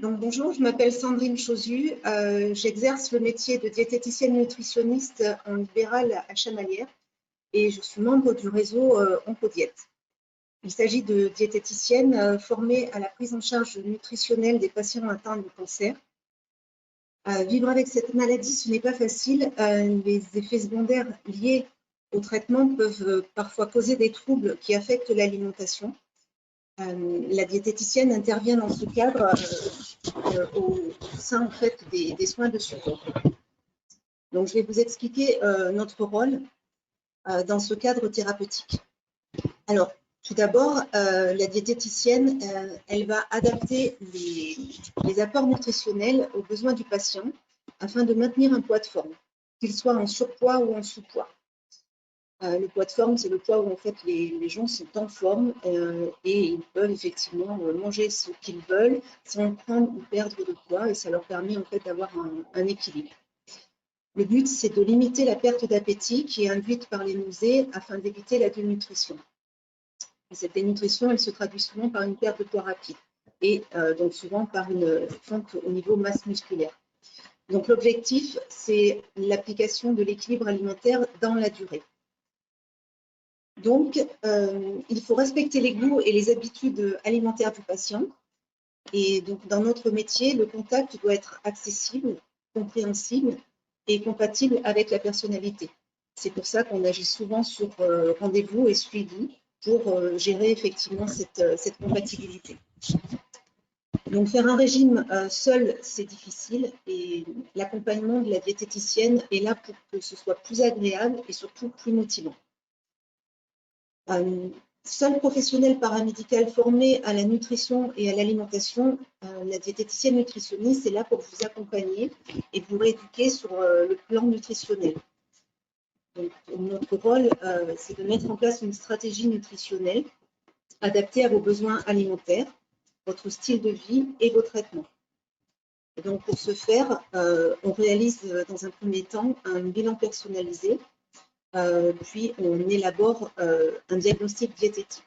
Donc, bonjour, je m'appelle Sandrine Chauzu. J'exerce le métier de diététicienne nutritionniste en libéral à Chamalières et je suis membre du réseau Oncodiète. Il s'agit de diététiciennes formées à la prise en charge nutritionnelle des patients atteints de cancer. Vivre avec cette maladie, ce n'est pas facile. Les effets secondaires liés au traitement peuvent parfois causer des troubles qui affectent l'alimentation. La diététicienne intervient dans ce cadre au sein en fait, des soins de support. Donc, je vais vous expliquer notre rôle dans ce cadre thérapeutique. Alors, tout d'abord, la diététicienne, elle va adapter les apports nutritionnels aux besoins du patient afin de maintenir un poids de forme, qu'il soit en surpoids ou en sous-poids. Le poids de forme, c'est le poids où en fait les gens sont en forme et ils peuvent effectivement manger ce qu'ils veulent sans prendre ou perdre de poids et ça leur permet en fait d'avoir un équilibre. Le but, c'est de limiter la perte d'appétit qui est induite par les nausées afin d'éviter la dénutrition. Et cette dénutrition, elle se traduit souvent par une perte de poids rapide et donc souvent par une fonte au niveau masse musculaire. Donc l'objectif, c'est l'application de l'équilibre alimentaire dans la durée. Donc, il faut respecter les goûts et les habitudes alimentaires du patient. Et donc, dans notre métier, le contact doit être accessible, compréhensible et compatible avec la personnalité. C'est pour ça qu'on agit souvent sur rendez-vous et suivi pour gérer effectivement cette compatibilité. Donc, faire un régime seul, c'est difficile et l'accompagnement de la diététicienne est là pour que ce soit plus agréable et surtout plus motivant. Seul professionnel paramédical formé à la nutrition et à l'alimentation, la diététicienne nutritionniste est là pour vous accompagner et vous rééduquer sur le plan nutritionnel. Donc, notre rôle, c'est de mettre en place une stratégie nutritionnelle adaptée à vos besoins alimentaires, votre style de vie et vos traitements. Et donc, pour ce faire, on réalise dans un premier temps un bilan personnalisé. Puis on élabore un diagnostic diététique.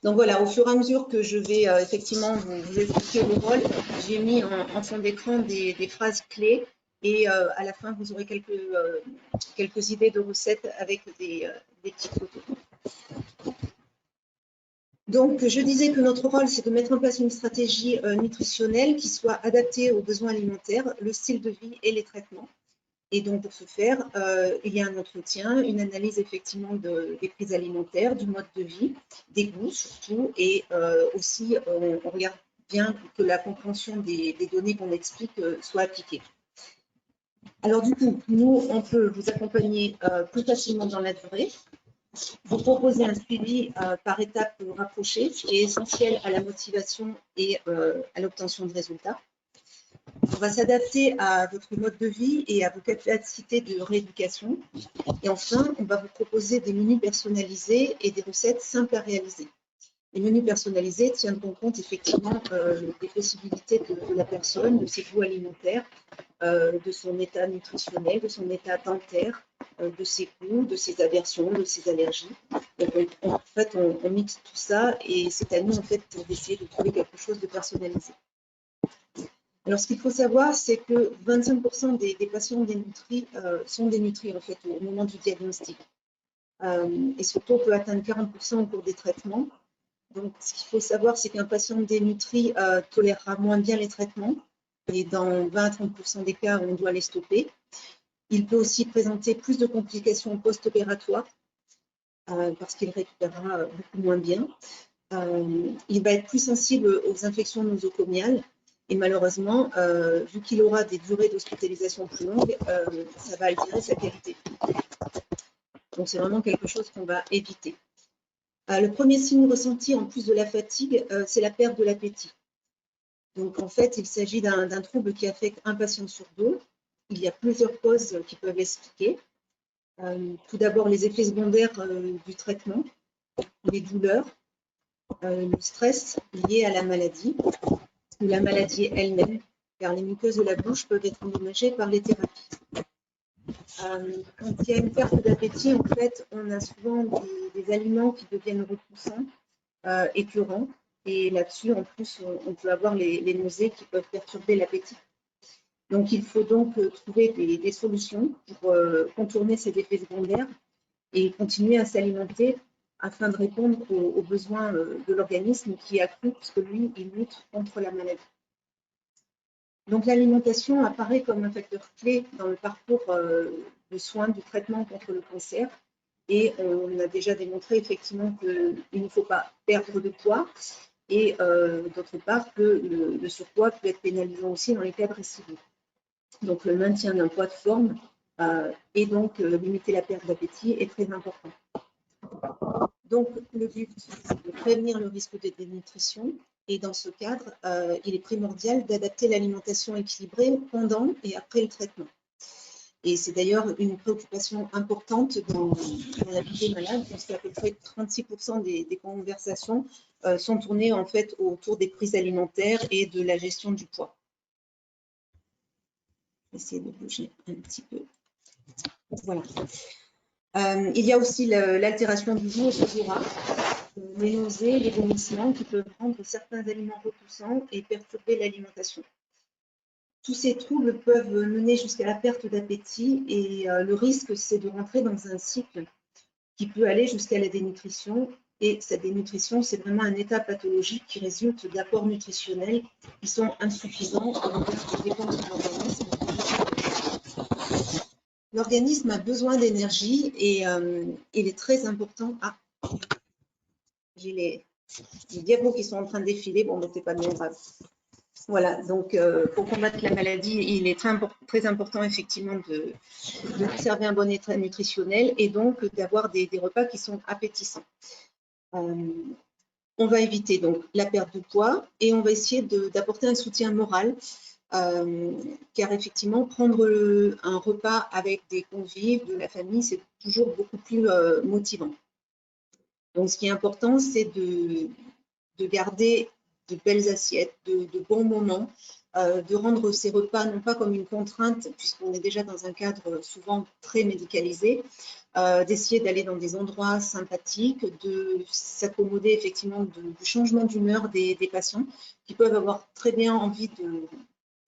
Donc voilà, au fur et à mesure que je vais effectivement vous expliquer le rôle, j'ai mis en fond d'écran des phrases clés et à la fin vous aurez quelques idées de recettes avec des petites photos. Donc je disais que notre rôle c'est de mettre en place une stratégie nutritionnelle qui soit adaptée aux besoins alimentaires, le style de vie et les traitements. Et donc, pour ce faire, il y a un entretien, une analyse effectivement des prises alimentaires, du mode de vie, des goûts surtout, et aussi, on regarde bien que la compréhension des données qu'on explique soit appliquée. Alors du coup, nous, on peut vous accompagner plus facilement dans la durée, vous proposer un suivi par étapes rapprochées, ce qui est essentiel à la motivation et à l'obtention de résultats. On va s'adapter à votre mode de vie et à vos capacités de rééducation. Et enfin, on va vous proposer des menus personnalisés et des recettes simples à réaliser. Les menus personnalisés tiendront compte effectivement des possibilités de la personne, de ses goûts alimentaires, de son état nutritionnel, de son état dentaire, de ses goûts, de ses aversions, de ses allergies. Donc, en fait, on mixe tout ça et c'est à nous en fait d'essayer de trouver quelque chose de personnalisé. Alors, ce qu'il faut savoir, c'est que 25% des patients dénutris sont dénutris en fait, au moment du diagnostic. Et ce taux peut atteindre 40% au cours des traitements. Donc, ce qu'il faut savoir, c'est qu'un patient dénutri tolérera moins bien les traitements. Et dans 20 à 30% des cas, on doit les stopper. Il peut aussi présenter plus de complications post-opératoires parce qu'il récupérera beaucoup moins bien. Il va être plus sensible aux infections nosocomiales. Et malheureusement, vu qu'il aura des durées d'hospitalisation plus longues, ça va altérer sa qualité de vie. Donc, c'est vraiment quelque chose qu'on va éviter. Le premier signe ressenti, en plus de la fatigue, c'est la perte de l'appétit. Donc, en fait, il s'agit d'un trouble qui affecte un patient sur deux. Il y a plusieurs causes qui peuvent l'expliquer. Tout d'abord, les effets secondaires du traitement, les douleurs, le stress lié à la maladie, ou la maladie elle-même, car les muqueuses de la bouche peuvent être endommagées par les thérapies. Quand il y a une perte d'appétit, en fait, on a souvent des aliments qui deviennent repoussants, écœurants, Et là-dessus, en plus, on peut avoir les nausées qui peuvent perturber l'appétit. Donc, il faut donc trouver des solutions pour contourner ces effets secondaires et continuer à s'alimenter afin de répondre aux besoins de l'organisme qui est accru, puisque lui, il lutte contre la maladie. Donc, l'alimentation apparaît comme un facteur clé dans le parcours de soins du traitement contre le cancer. Et on a déjà démontré effectivement qu'il ne faut pas perdre de poids et d'autre part que le surpoids peut être pénalisant aussi dans les cas de récidive. Donc, le maintien d'un poids de forme et donc limiter la perte d'appétit est très important. Donc, le but, c'est de prévenir le risque de dénutrition. Et dans ce cadre, il est primordial d'adapter l'alimentation équilibrée pendant et après le traitement. Et c'est d'ailleurs une préoccupation importante dans la vie des malades, puisqu'à peu près 36% des conversations sont tournées en fait autour des prises alimentaires et de la gestion du poids. Essayer de bouger un petit peu. Voilà. Il y a aussi l'altération du goût et de l'odorat, les nausées, les vomissements qui peuvent rendre certains aliments repoussants et perturber l'alimentation. Tous ces troubles peuvent mener jusqu'à la perte d'appétit et le risque, c'est de rentrer dans un cycle qui peut aller jusqu'à la dénutrition. Et cette dénutrition, c'est vraiment un état pathologique qui résulte d'apports nutritionnels qui sont insuffisants en termes de dépenses de l'organisme. L'organisme a besoin d'énergie et il est très important. Ah, j'ai les diapos qui sont en train de défiler. Bon, mais c'est pas bien grave. Voilà, donc pour combattre la maladie, il est très important effectivement de conserver un bon état nutritionnel et donc d'avoir des repas qui sont appétissants. On va éviter donc la perte de poids et on va essayer d'apporter un soutien moral car effectivement prendre un repas avec des convives, de la famille, c'est toujours beaucoup plus motivant. Donc ce qui est important, c'est de garder de belles assiettes, de bons moments, de rendre ces repas non pas comme une contrainte, puisqu'on est déjà dans un cadre souvent très médicalisé, d'essayer d'aller dans des endroits sympathiques, de s'accommoder effectivement du changement d'humeur des patients qui peuvent avoir très bien envie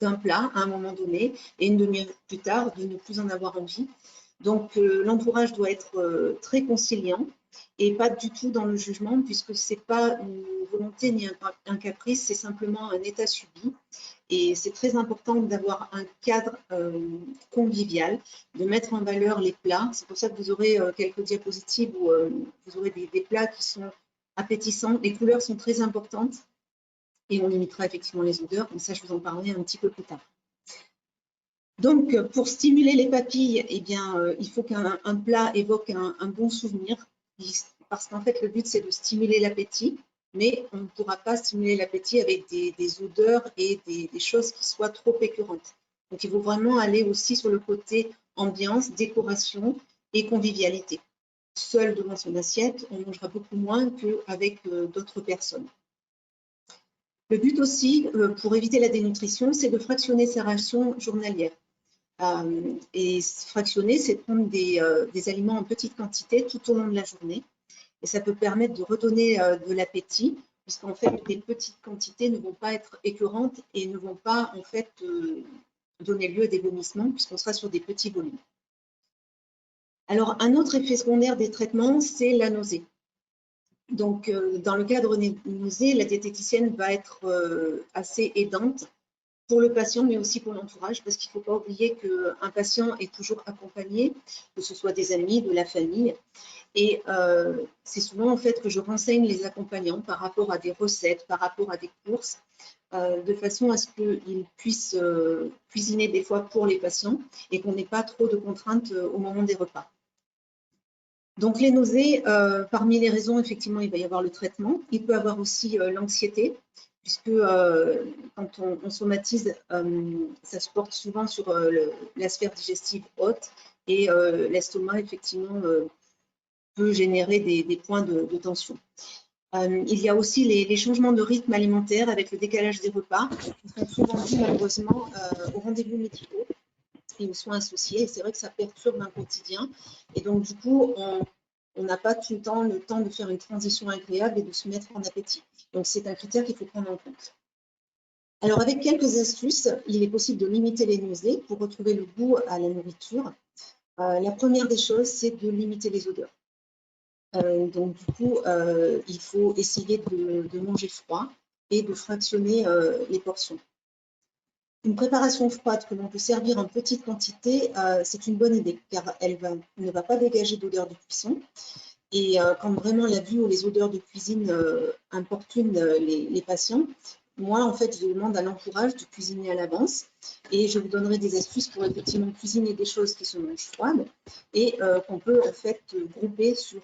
d'un plat à un moment donné et une demi-heure plus tard de ne plus en avoir envie. Donc l'entourage doit être très conciliant et pas du tout dans le jugement, puisque ce n'est pas une volonté ni un caprice, c'est simplement un état subi. Et c'est très important d'avoir un cadre convivial, de mettre en valeur les plats. C'est pour ça que vous aurez quelques diapositives où vous aurez des plats qui sont appétissants. Les couleurs sont très importantes et on limitera effectivement les odeurs. Mais ça, je vous en parlerai un petit peu plus tard. Donc, pour stimuler les papilles, eh bien, il faut qu'un plat évoque un bon souvenir, parce qu'en fait, le but, c'est de stimuler l'appétit, mais on ne pourra pas stimuler l'appétit avec des odeurs et des choses qui soient trop écœurantes. Donc, il faut vraiment aller aussi sur le côté ambiance, décoration et convivialité. Seul devant son assiette, on mangera beaucoup moins qu'avec d'autres personnes. Le but aussi, pour éviter la dénutrition, c'est de fractionner sa ration journalière. Et fractionner, c'est prendre des aliments en petite quantité tout au long de la journée. Et ça peut permettre de redonner de l'appétit, puisqu'en fait, les petites quantités ne vont pas être écœurantes et ne vont pas en fait donner lieu à des vomissements, puisqu'on sera sur des petits volumes. Alors, un autre effet secondaire des traitements, c'est la nausée. Donc, dans le cadre des nausées, la diététicienne va être assez aidante pour le patient, mais aussi pour l'entourage, parce qu'il ne faut pas oublier qu'un patient est toujours accompagné, que ce soit des amis, de la famille. Et c'est souvent en fait que je renseigne les accompagnants par rapport à des recettes, par rapport à des courses, de façon à ce qu'ils puissent cuisiner des fois pour les patients et qu'on n'ait pas trop de contraintes au moment des repas. Donc les nausées, parmi les raisons, effectivement, il va y avoir le traitement. Il peut y avoir aussi l'anxiété, puisque quand on somatise, ça se porte souvent sur la sphère digestive haute et l'estomac, effectivement, peut générer des points de tension. Il y a aussi les changements de rythme alimentaire avec le décalage des repas, qui sont souvent dus malheureusement aux rendez-vous médicaux et aux soins associés. Et c'est vrai que ça perturbe un quotidien. Et donc, du coup, on n'a pas tout le temps de faire une transition agréable et de se mettre en appétit. Donc, c'est un critère qu'il faut prendre en compte. Alors, avec quelques astuces, il est possible de limiter les nausées pour retrouver le goût à la nourriture. La première des choses, c'est de limiter les odeurs. Donc, du coup, il faut essayer de manger froid et de fractionner les portions. Une préparation froide que l'on peut servir en petite quantité, c'est une bonne idée car elle ne va pas dégager d'odeur de cuisson. Et quand vraiment la vue ou les odeurs de cuisine importunent les patients, moi, en fait, je demande à l'entourage de cuisiner à l'avance et je vous donnerai des astuces pour effectivement cuisiner des choses qui se mangent froides et qu'on peut en fait grouper sur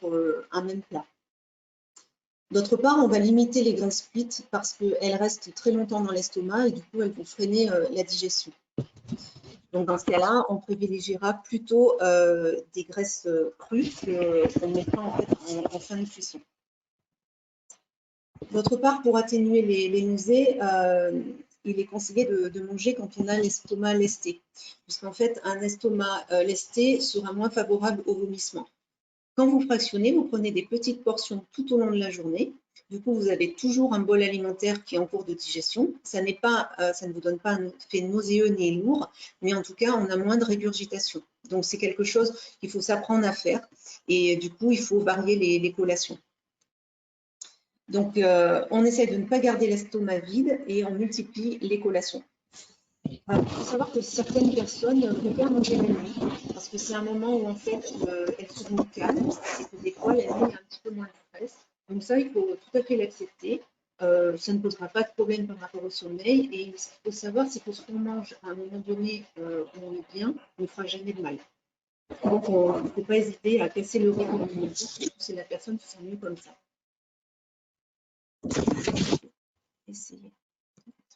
un même plat. D'autre part, on va limiter les graisses cuites parce qu'elles restent très longtemps dans l'estomac et du coup, elles vont freiner la digestion. Donc, dans ce cas-là, on privilégiera plutôt des graisses crues qu'on mettra en fait en fin de cuisson. D'autre part, pour atténuer les nausées, il est conseillé de manger quand on a l'estomac lesté, puisqu'en fait, un estomac lesté sera moins favorable au vomissement. Quand vous fractionnez, vous prenez des petites portions tout au long de la journée. Du coup, vous avez toujours un bol alimentaire qui est en cours de digestion. Ça ne vous donne pas un effet nauséeux ni lourd, mais en tout cas, on a moins de régurgitation. Donc, c'est quelque chose qu'il faut s'apprendre à faire. Et du coup, il faut varier les collations. Donc, on essaie de ne pas garder l'estomac vide et on multiplie les collations. Il faut savoir que certaines personnes préfèrent manger la nuit parce que c'est un moment où en fait elles seront calmes et que des fois la nuit est un petit peu moins de stress. Donc ça, il faut tout à fait l'accepter. Ça ne posera pas de problème par rapport au sommeil. Et ce qu'il faut savoir, c'est que ce qu'on mange à un moment donné où on est bien ne fera jamais de mal. Donc il ne faut pas hésiter à casser le rythme alimentaire, c'est la personne qui sent mieux comme ça. Essayer.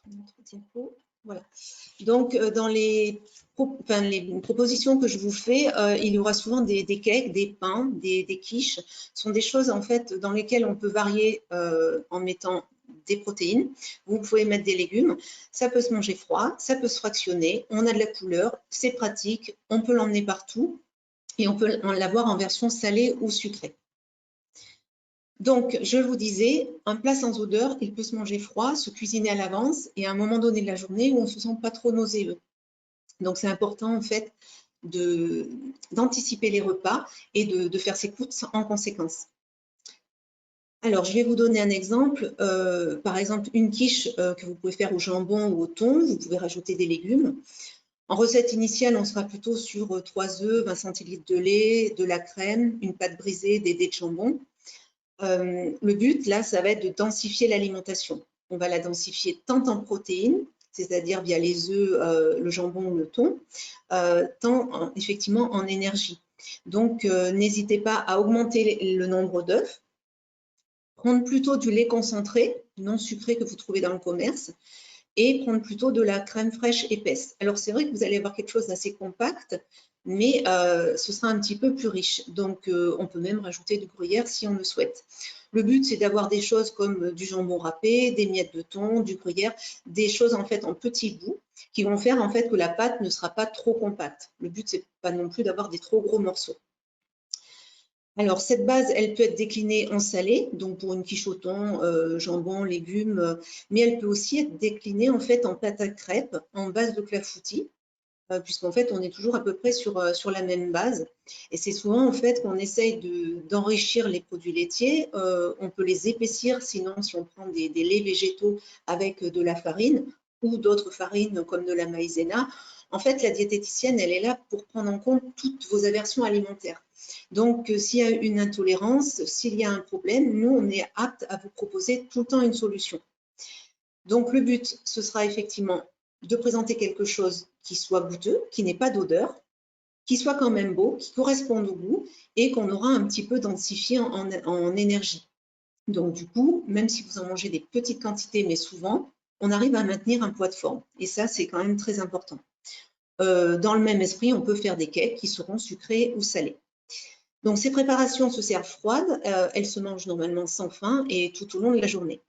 Notre diapo. Voilà. Donc, dans les propositions que je vous fais, il y aura souvent des cakes, des pains, des quiches. Ce sont des choses, en fait, dans lesquelles on peut varier en mettant des protéines. Vous pouvez mettre des légumes. Ça peut se manger froid, ça peut se fractionner. On a de la couleur, c'est pratique. On peut l'emmener partout et on peut l'avoir en version salée ou sucrée. Donc, je vous disais, un plat sans odeur, il peut se manger froid, se cuisiner à l'avance et à un moment donné de la journée où on ne se sent pas trop nauséeux. Donc, c'est important en fait d'anticiper les repas et de faire ses courses en conséquence. Alors, je vais vous donner un exemple. Par exemple, une quiche que vous pouvez faire au jambon ou au thon, vous pouvez rajouter des légumes. En recette initiale, on sera plutôt sur 3 œufs, 20 centilitres de lait, de la crème, une pâte brisée, des dés de jambon. Le but, là, ça va être de densifier l'alimentation. On va la densifier tant en protéines, c'est-à-dire via les œufs, le jambon ou le thon, tant effectivement en énergie. Donc, n'hésitez pas à augmenter le nombre d'œufs, prendre plutôt du lait concentré, non sucré que vous trouvez dans le commerce, et prendre plutôt de la crème fraîche épaisse. Alors, c'est vrai que vous allez avoir quelque chose d'assez compact, mais ce sera un petit peu plus riche. Donc, on peut même rajouter du gruyère si on le souhaite. Le but, c'est d'avoir des choses comme du jambon râpé, des miettes de thon, du gruyère, des choses en fait en petits bouts qui vont faire en fait que la pâte ne sera pas trop compacte. Le but, c'est pas non plus d'avoir des trop gros morceaux. Alors, cette base, elle peut être déclinée en salé, donc pour une quiche au thon, jambon, légumes, mais elle peut aussi être déclinée en fait en pâte à crêpes en base de clafoutis, puisqu'en fait, on est toujours à peu près sur la même base. Et c'est souvent en fait qu'on essaye d'enrichir les produits laitiers. On peut les épaissir, sinon si on prend des laits végétaux avec de la farine ou d'autres farines comme de la maïzena. En fait, la diététicienne, elle est là pour prendre en compte toutes vos aversions alimentaires. Donc, s'il y a une intolérance, s'il y a un problème, nous, on est apte à vous proposer tout le temps une solution. Donc, le but, ce sera effectivement de présenter quelque chose qui soit goûteux, qui n'ait pas d'odeur, qui soit quand même beau, qui corresponde au goût et qu'on aura un petit peu densifié en énergie. Donc, du coup, même si vous en mangez des petites quantités, mais souvent, on arrive à maintenir un poids de forme. Et ça, c'est quand même très important. Dans le même esprit, on peut faire des cakes qui seront sucrés ou salés. Donc, ces préparations se servent froides, elles se mangent normalement sans faim et tout au long de la journée.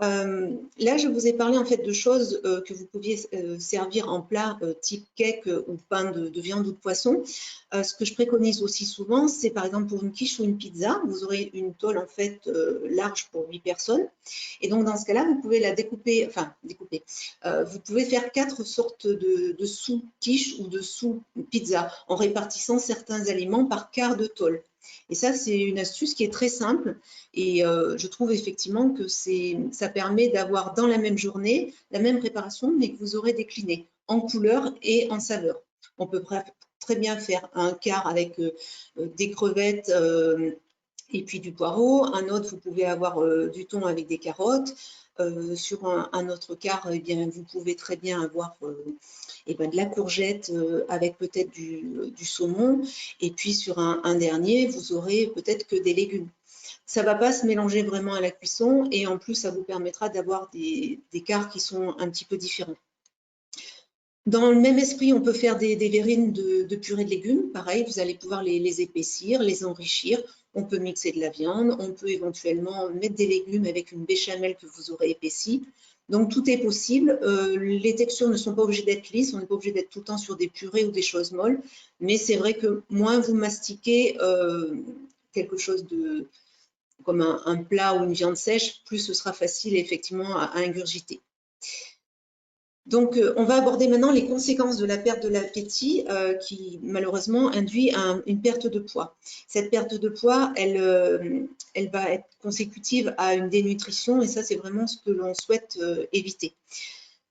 Là, je vous ai parlé en fait de choses que vous pouviez servir en plat type cake ou pain de viande ou de poisson. Ce que je préconise aussi souvent, c'est par exemple pour une quiche ou une pizza, vous aurez une tôle en fait large pour 8 personnes. Et donc dans ce cas-là, vous pouvez la découper, enfin découper. Vous pouvez faire 4 sortes de sous-quiche ou de sous-pizza en répartissant certains aliments par quart de tôle. Et ça, c'est une astuce qui est très simple et je trouve effectivement que ça permet d'avoir dans la même journée la même préparation, mais que vous aurez décliné en couleur et en saveur. On peut très bien faire un quart avec des crevettes et puis du poireau. Un autre, vous pouvez avoir du thon avec des carottes. Sur un autre quart, eh bien, vous pouvez très bien avoir eh ben, de la courgette avec peut-être du saumon. Et puis sur un dernier, vous aurez peut-être que des légumes. Ça ne va pas se mélanger vraiment à la cuisson et en plus, ça vous permettra d'avoir des quarts qui sont un petit peu différents. Dans le même esprit, on peut faire des verrines de purée de légumes. Pareil, vous allez pouvoir les épaissir, les enrichir. On peut mixer de la viande, on peut éventuellement mettre des légumes avec une béchamel que vous aurez épaissie. Donc, tout est possible. Les textures ne sont pas obligées d'être lisses. On n'est pas obligé d'être tout le temps sur des purées ou des choses molles. Mais c'est vrai que moins vous mastiquez quelque chose comme un plat ou une viande sèche, plus ce sera facile effectivement à ingurgiter. Donc, on va aborder maintenant les conséquences de la perte de l'appétit qui, malheureusement, induit une perte de poids. Cette perte de poids, elle va être consécutive à une dénutrition et ça, c'est vraiment ce que l'on souhaite éviter.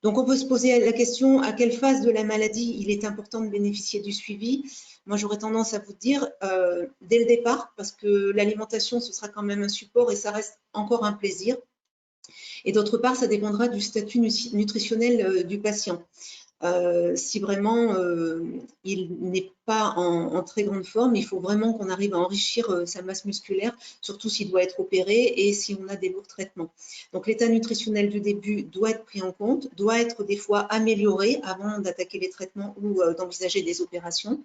Donc, on peut se poser la question à quelle phase de la maladie il est important de bénéficier du suivi. Moi, j'aurais tendance à vous dire dès le départ, parce que l'alimentation, ce sera quand même un support et ça reste encore un plaisir. Et d'autre part, ça dépendra du statut nutritionnel du patient. Si vraiment il n'est pas en très grande forme, il faut vraiment qu'on arrive à enrichir sa masse musculaire, surtout s'il doit être opéré et si on a des lourds traitements. Donc l'état nutritionnel du début doit être pris en compte, doit être des fois amélioré avant d'attaquer les traitements ou d'envisager des opérations.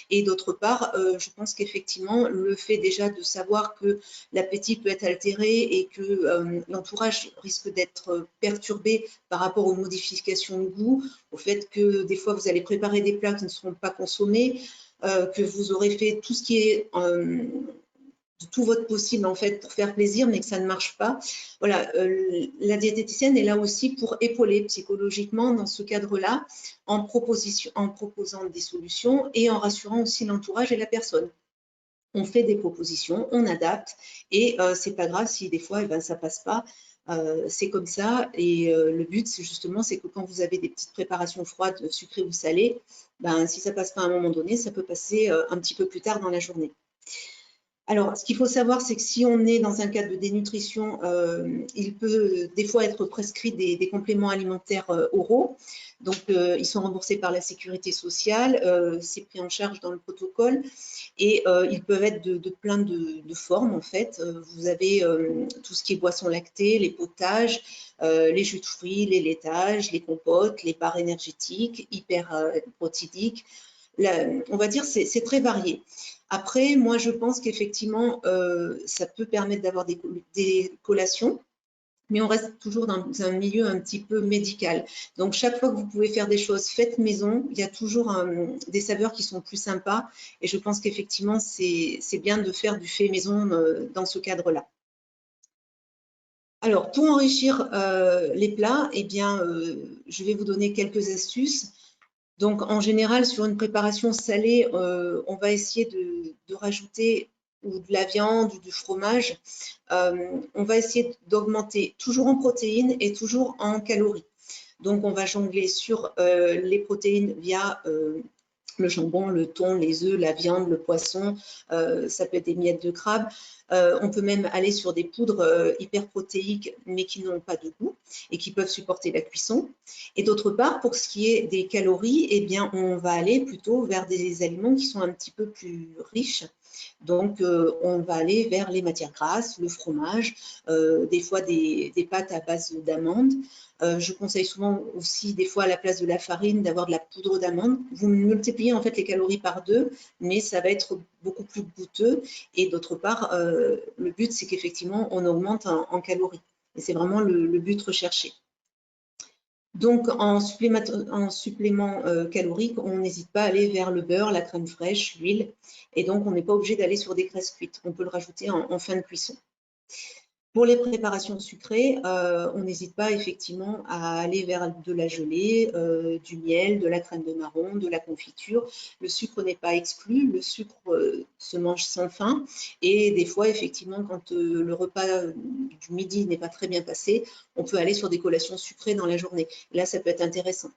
Et d'autre part, je pense qu'effectivement, le fait déjà de savoir que l'appétit peut être altéré et que l'entourage risque d'être perturbé par rapport aux modifications de goût, au fait que des fois vous allez préparer des plats qui ne seront pas consommés, que vous aurez fait tout ce qui est de tout votre possible en fait pour faire plaisir, mais que ça ne marche pas. Voilà, la diététicienne est là aussi pour épauler psychologiquement dans ce cadre-là, en proposant des solutions et en rassurant aussi l'entourage et la personne. On fait des propositions, on adapte et c'est pas grave si des fois eh ben, ça passe pas. C'est comme ça et le but c'est justement c'est que quand vous avez des petites préparations froides, sucrées ou salées, ben, si ça passe pas à un moment donné, ça peut passer un petit peu plus tard dans la journée. Alors, ce qu'il faut savoir, c'est que si on est dans un cadre de dénutrition, il peut des fois être prescrit des compléments alimentaires oraux. Donc, ils sont remboursés par la sécurité sociale, c'est pris en charge dans le protocole et ils peuvent être de plein de formes en fait. Vous avez tout ce qui est boissons lactées, les potages, les jus de fruits, les laitages, les compotes, les barres énergétiques, hyperprotidiques. On va dire c'est très varié. Après, moi, je pense qu'effectivement, ça peut permettre d'avoir des collations, mais on reste toujours dans un milieu un petit peu médical. Donc, chaque fois que vous pouvez faire des choses faites maison, il y a toujours des saveurs qui sont plus sympas. Et je pense qu'effectivement, c'est bien de faire du fait maison dans ce cadre-là. Alors, pour enrichir les plats, eh bien, je vais vous donner quelques astuces. Donc, en général, sur une préparation salée, on va essayer de rajouter ou de la viande ou du fromage. On va essayer d'augmenter toujours en protéines et toujours en calories. Donc, on va jongler sur les protéines via le jambon, le thon, les œufs, la viande, le poisson, ça peut être des miettes de crabe. On peut même aller sur des poudres hyperprotéiques, mais qui n'ont pas de goût et qui peuvent supporter la cuisson. Et d'autre part, pour ce qui est des calories, eh bien, on va aller plutôt vers des aliments qui sont un petit peu plus riches. Donc, on va aller vers les matières grasses, le fromage, des fois des pâtes à base d'amandes. Je conseille souvent aussi, des fois, à la place de la farine, d'avoir de la poudre d'amande. Vous multipliez en fait les calories par 2, mais ça va être beaucoup plus goûteux. Et d'autre part, le but, c'est qu'effectivement, on augmente en calories. Et c'est vraiment le but recherché. Donc, en supplément calorique, on n'hésite pas à aller vers le beurre, la crème fraîche, l'huile. Et donc, on n'est pas obligé d'aller sur des graisses cuites. On peut le rajouter en fin de cuisson. Pour les préparations sucrées, on n'hésite pas effectivement à aller vers de la gelée, du miel, de la crème de marron, de la confiture. Le sucre n'est pas exclu, le sucre se mange sans faim. Et des fois, effectivement, quand le repas du midi n'est pas très bien passé, on peut aller sur des collations sucrées dans la journée. Là, ça peut être intéressant.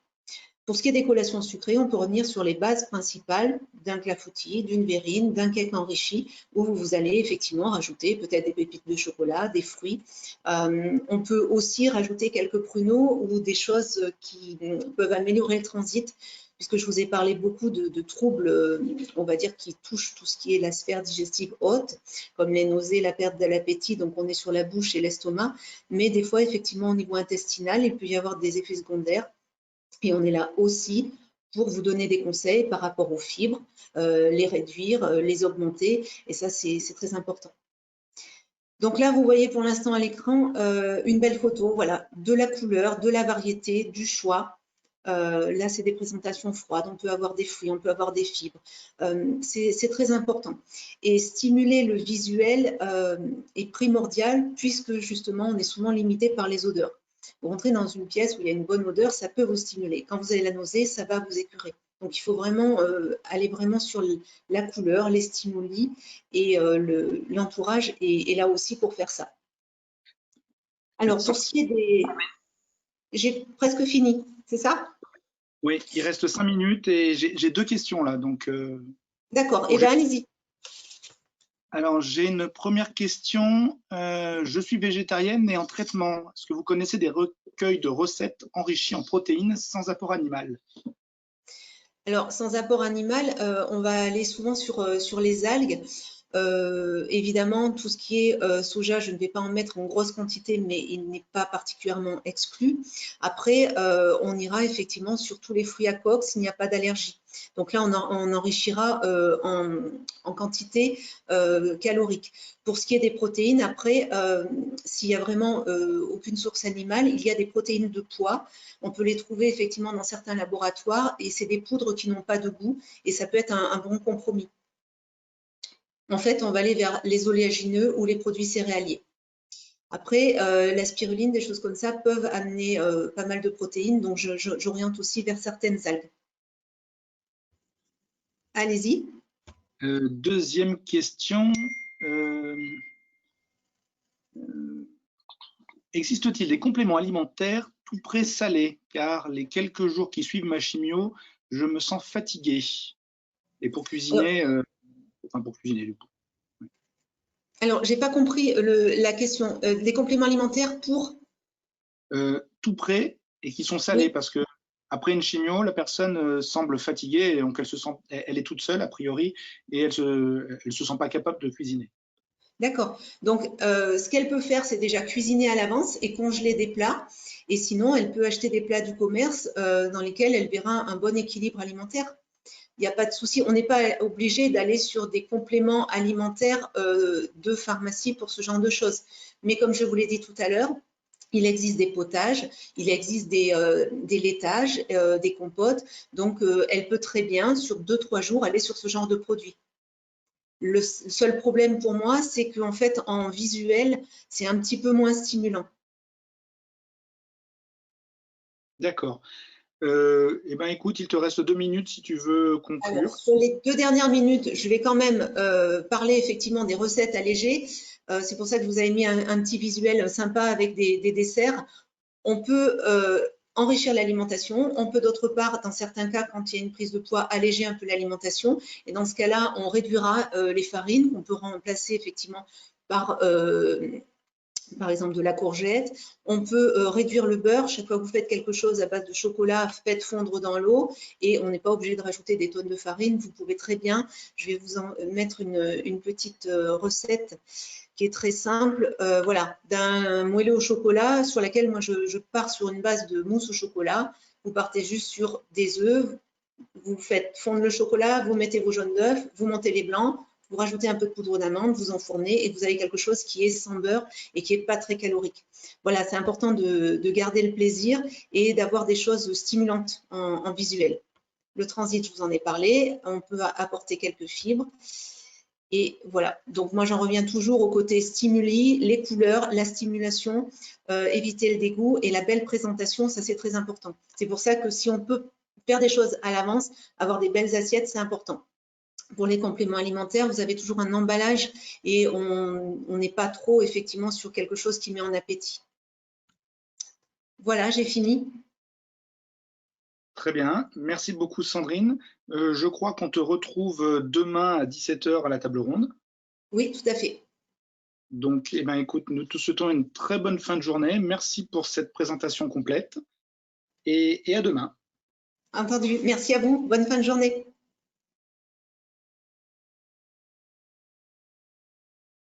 Pour ce qui est des collations sucrées, on peut revenir sur les bases principales d'un clafoutis, d'une verrine, d'un cake enrichi, où vous allez effectivement rajouter peut-être des pépites de chocolat, des fruits. On peut aussi rajouter quelques pruneaux ou des choses qui peuvent améliorer le transit, puisque je vous ai parlé beaucoup de troubles, on va dire, qui touchent tout ce qui est la sphère digestive haute, comme les nausées, la perte de l'appétit, donc on est sur la bouche et l'estomac. Mais des fois, effectivement, au niveau intestinal, il peut y avoir des effets secondaires. Et on est là aussi pour vous donner des conseils par rapport aux fibres, les réduire, les augmenter. Et ça, c'est très important. Donc là, vous voyez pour l'instant à l'écran une belle photo, voilà, de la couleur, de la variété, du choix. Là, c'est des présentations froides. On peut avoir des fruits, on peut avoir des fibres. C'est très important. Et stimuler le visuel est primordial puisque justement, on est souvent limité par les odeurs. Vous rentrez dans une pièce où il y a une bonne odeur, ça peut vous stimuler. Quand vous avez la nausée, ça va vous écurer. Donc, il faut vraiment aller vraiment sur la couleur, les stimuli et l'entourage est là aussi pour faire ça. Alors, pour ce qui est des… J'ai presque fini, c'est ça? Oui, il reste 5 minutes et j'ai 2 questions là. Donc, d'accord, eh bien, allez-y. Alors, j'ai une première question. Je suis végétarienne et en traitement. Est-ce que vous connaissez des recueils de recettes enrichies en protéines sans apport animal? Alors, sans apport animal, on va aller souvent sur les algues. Évidemment, tout ce qui est soja, je ne vais pas en mettre en grosse quantité, mais il n'est pas particulièrement exclu. Après, on ira effectivement sur tous les fruits à coque s'il n'y a pas d'allergie. Donc là, on enrichira en quantité calorique. Pour ce qui est des protéines, après, s'il n'y a vraiment aucune source animale, il y a des protéines de pois. On peut les trouver effectivement dans certains laboratoires et c'est des poudres qui n'ont pas de goût et ça peut être un bon compromis. En fait, on va aller vers les oléagineux ou les produits céréaliers. Après, la spiruline, des choses comme ça peuvent amener pas mal de protéines, donc j'oriente aussi vers certaines algues. Allez-y. Deuxième question. Existe-t-il des compléments alimentaires tout prêts salés? Car les quelques jours qui suivent ma chimio, je me sens fatiguée. Et pour cuisiner, pour cuisiner du coup. Alors, j'ai pas compris la question. Des compléments alimentaires pour tout prêts et qui sont salés, oui. Parce que après une chimio, la personne semble fatiguée, et donc elle est toute seule a priori et elle se sent pas capable de cuisiner. D'accord. Donc, ce qu'elle peut faire, c'est déjà cuisiner à l'avance et congeler des plats. Et sinon, elle peut acheter des plats du commerce dans lesquels elle verra un bon équilibre alimentaire. Il n'y a pas de souci. On n'est pas obligé d'aller sur des compléments alimentaires de pharmacie pour ce genre de choses. Mais comme je vous l'ai dit tout à l'heure, il existe des potages, il existe des laitages, des compotes. Donc, elle peut très bien, sur 2-3 jours, aller sur ce genre de produit. Le seul problème pour moi, c'est qu'en fait, en visuel, c'est un petit peu moins stimulant. D'accord. Eh ben, écoute, il te reste 2 minutes si tu veux conclure. Alors, sur les 2 dernières minutes, je vais quand même parler effectivement des recettes allégées. C'est pour ça que je vous avais mis un petit visuel sympa avec des desserts. On peut enrichir l'alimentation. On peut d'autre part, dans certains cas, quand il y a une prise de poids, alléger un peu l'alimentation. Et dans ce cas-là, on réduira les farines qu'on peut remplacer effectivement par exemple de la courgette. On peut réduire le beurre. Chaque fois que vous faites quelque chose à base de chocolat, faites fondre dans l'eau et on n'est pas obligé de rajouter des tonnes de farine. Vous pouvez très bien, je vais vous en mettre une petite recette qui est très simple, voilà, d'un moelleux au chocolat sur laquelle moi je pars sur une base de mousse au chocolat. Vous partez juste sur des œufs, vous faites fondre le chocolat, vous mettez vos jaunes d'œufs, vous montez les blancs, vous rajoutez un peu de poudre d'amande, vous enfournez et vous avez quelque chose qui est sans beurre et qui n'est pas très calorique. Voilà, c'est important de garder le plaisir et d'avoir des choses stimulantes en visuel. Le transit, je vous en ai parlé, on peut apporter quelques fibres. Et voilà, donc moi j'en reviens toujours au côté stimuli, les couleurs, la stimulation, éviter le dégoût et la belle présentation, ça c'est très important. C'est pour ça que si on peut faire des choses à l'avance, avoir des belles assiettes, c'est important. Pour les compléments alimentaires, vous avez toujours un emballage et on n'est pas trop effectivement sur quelque chose qui met en appétit. Voilà, j'ai fini. Très bien, merci beaucoup Sandrine. Je crois qu'on te retrouve demain à 17 h à la table ronde. Oui, tout à fait. Donc, eh ben, écoute, nous te souhaitons une très bonne fin de journée. Merci pour cette présentation complète et à demain. Entendu. Merci à vous. Bonne fin de journée.